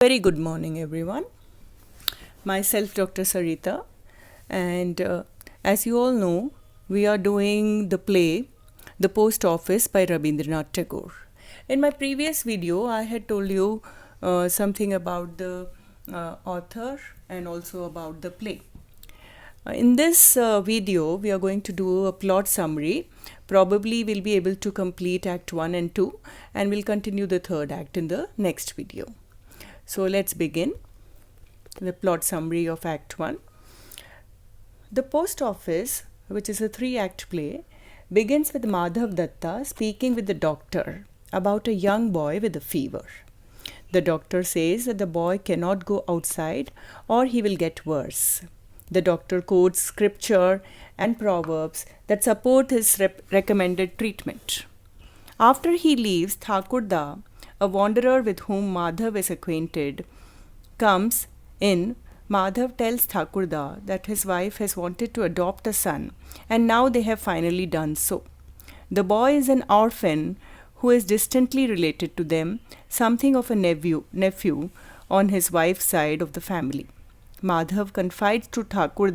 Very good morning, everyone. Myself, Dr. Sarita, and as you all know, we are doing the play The Post Office by Rabindranath Tagore. In my previous video, I had told you something about the author and also about the play. In this video, we are going to do a plot summary. Probably we'll be able to complete Act 1 and 2, and we'll continue the third act in the next video. So let's begin the plot summary of Act 1. The Post Office, which is a 3-act play, begins with Madhav Datta speaking with the doctor about a young boy with a fever. The doctor says that the boy cannot go outside or he will get worse. The doctor quotes scripture and proverbs that support his recommended treatment. After he leaves, Thakur, a wanderer with whom Madhav is acquainted, comes in. Madhav tells Thakur that his wife has wanted to adopt a son, and now they have finally done so. The boy is an orphan who is distantly related to them, something of a nephew on his wife's side of the family. Madhav confides to Thakur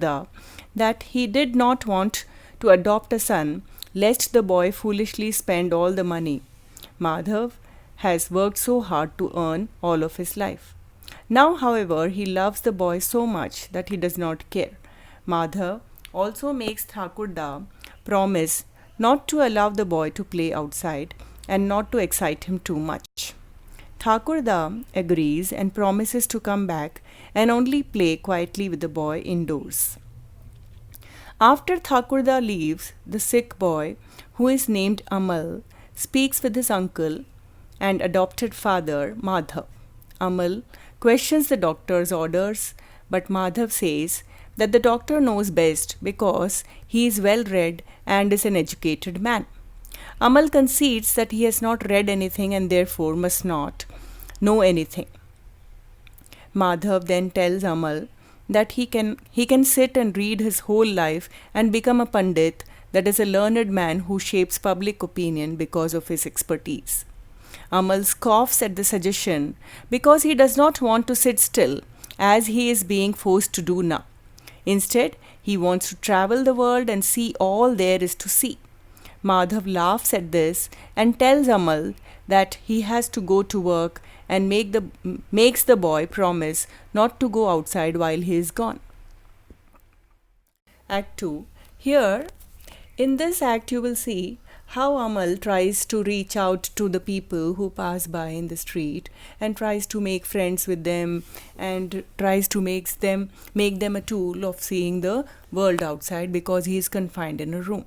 that he did not want to adopt a son, lest the boy foolishly spend all the money Madhav has worked so hard to earn all of his life. Now, however, he loves the boy so much that he does not care. Madhav also makes Thakur promise not to allow the boy to play outside and not to excite him too much. Thakur agrees and promises to come back and only play quietly with the boy indoors. After Thakur leaves, the sick boy, who is named Amal, speaks with his uncle and adopted father, Madhav. Amal questions the doctor's orders, but Madhav says that the doctor knows best because he is well read and is an educated man. Amal concedes that he has not read anything and therefore must not know anything. Madhav then tells Amal that he can sit and read his whole life and become a pandit, that is a learned man who shapes public opinion because of his expertise. Amal scoffs at the suggestion because he does not want to sit still as he is being forced to do now. Instead, he wants to travel the world and see all there is to see. Madhav laughs at this and tells Amal that he has to go to work and makes the boy promise not to go outside while he is gone. Act 2. Here, in this act, you will see how Amal tries to reach out to the people who pass by in the street and tries to make friends with them and tries to make them a tool of seeing the world outside because he is confined in a room.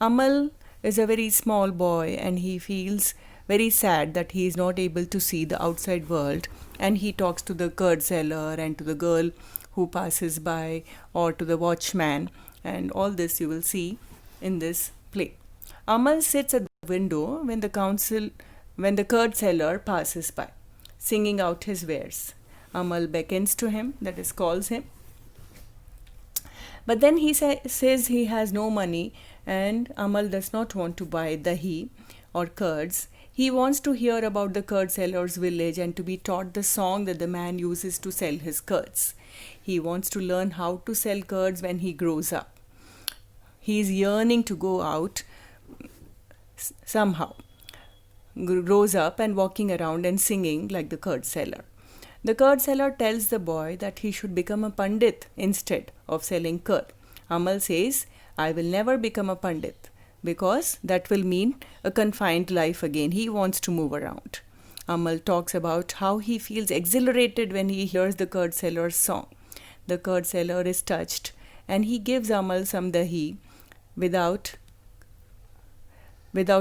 Amal is a very small boy and he feels very sad that he is not able to see the outside world, and he talks to the curd seller and to the girl who passes by or to the watchman, and all this you will see in this play. Amal sits at the window when the curd seller passes by, singing out his wares. Amal beckons to him, that is, calls him. But then he says he has no money, and Amal does not want to buy dahi or curds. He wants to hear about the curd seller's village and to be taught the song that the man uses to sell his curds. He wants to learn how to sell curds when he grows up. He is yearning to go out somehow, grows up and walking around and singing like the curd seller. The curd seller tells the boy that he should become a pandit instead of selling curd. Amal says, I will never become a pandit because that will mean a confined life again. He wants to move around. Amal talks about how he feels exhilarated when he hears the curd seller's song. The curd seller is touched and he gives Amal some dahi without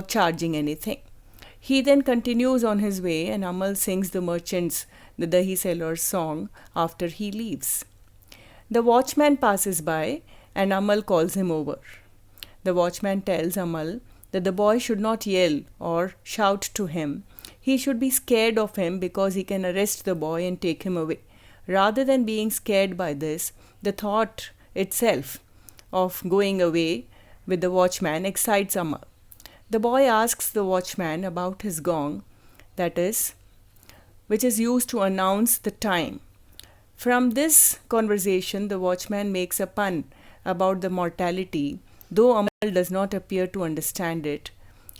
charging anything. He then continues on his way and Amal sings the dahi seller's song after he leaves. The watchman passes by and Amal calls him over. The watchman tells Amal that the boy should not yell or shout to him. He should be scared of him because he can arrest the boy and take him away. Rather than being scared by this, the thought itself of going away with the watchman excites Amal. The boy asks the watchman about his gong, that is, which is used to announce the time. From this conversation, the watchman makes a pun about the mortality, though Amal does not appear to understand it.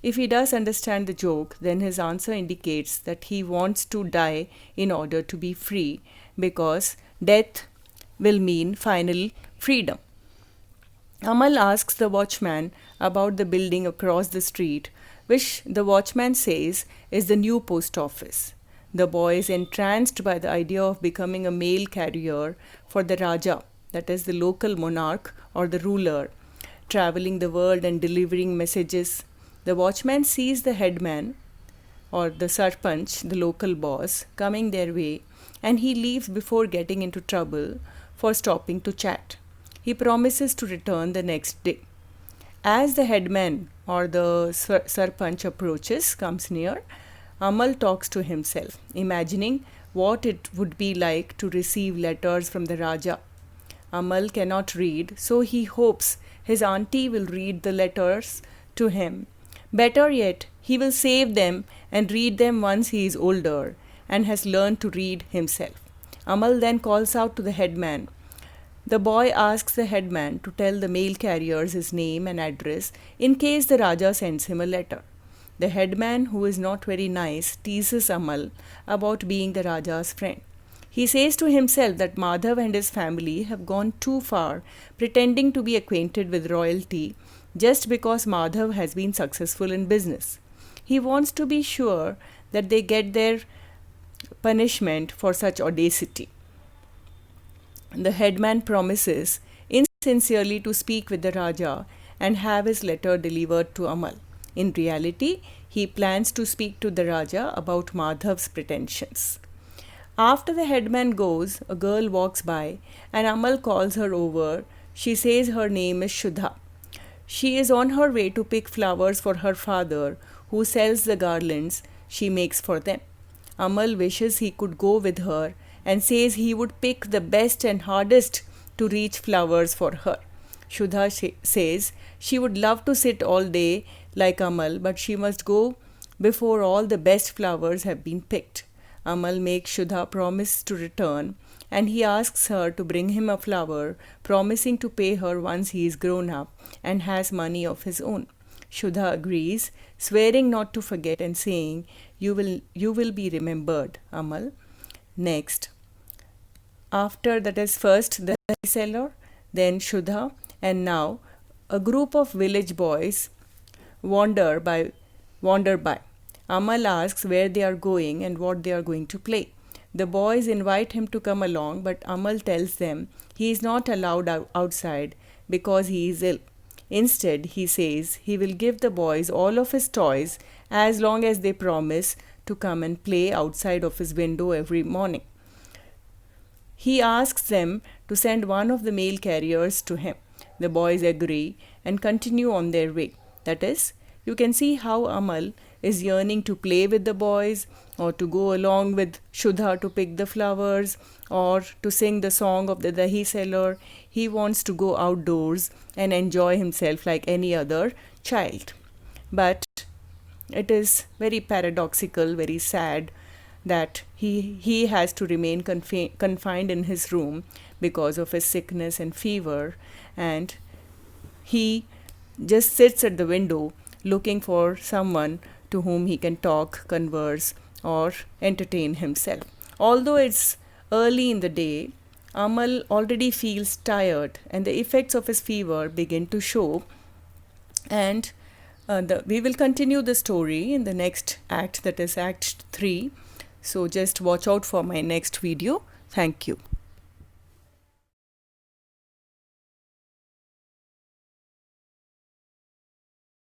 If he does understand the joke, then his answer indicates that he wants to die in order to be free, because death will mean final freedom. Amal asks the watchman about the building across the street, which the watchman says is the new post office. The boy is entranced by the idea of becoming a mail carrier for the Raja, that is the local monarch or the ruler, traveling the world and delivering messages. The watchman sees the headman or the sarpanch, the local boss, coming their way, and he leaves before getting into trouble for stopping to chat. He promises to return the next day. As the headman or the sarpanch approaches, comes near, Amal talks to himself, imagining what it would be like to receive letters from the Raja. Amal cannot read, so he hopes his auntie will read the letters to him. Better yet, he will save them and read them once he is older and has learned to read himself. Amal then calls out to the headman. The boy asks the headman to tell the mail carriers his name and address in case the Raja sends him a letter. The headman, who is not very nice, teases Amal about being the Raja's friend. He says to himself that Madhav and his family have gone too far, pretending to be acquainted with royalty just because Madhav has been successful in business. He wants to be sure that they get their punishment for such audacity. The headman promises insincerely to speak with the Raja and have his letter delivered to Amal. In reality, he plans to speak to the Raja about Madhav's pretensions. After the headman goes, a girl walks by and Amal calls her over. She says her name is Shudha. She is on her way to pick flowers for her father, who sells the garlands she makes for them. Amal wishes he could go with her and says he would pick the best and hardest to reach flowers for her. Shudha says she would love to sit all day like Amal, but she must go before all the best flowers have been picked. Amal makes Shudha promise to return, and he asks her to bring him a flower, promising to pay her once he is grown up and has money of his own. Shudha agrees, swearing not to forget and saying, You will be remembered, Amal. Next, after that is first the seller, then Shudha, and now a group of village boys wander by. Amal asks where they are going and what they are going to play. The boys invite him to come along, but Amal tells them he is not allowed outside because he is ill. Instead, he says he will give the boys all of his toys as long as they promise to come and play outside of his window every morning. He asks them to send one of the mail carriers to him. The boys agree and continue on their way. That is, you can see how Amal is yearning to play with the boys, or to go along with Shudha to pick the flowers, or to sing the song of the dahi seller. He wants to go outdoors and enjoy himself like any other child. But it is very paradoxical, very sad that he has to remain confined in his room because of his sickness and fever, and he just sits at the window looking for someone to whom he can talk, converse, or entertain himself. Although it's early in the day, Amal already feels tired and the effects of his fever begin to show, and we will continue the story in the next act, that is Act 3. So just watch out for my next video. Thank you.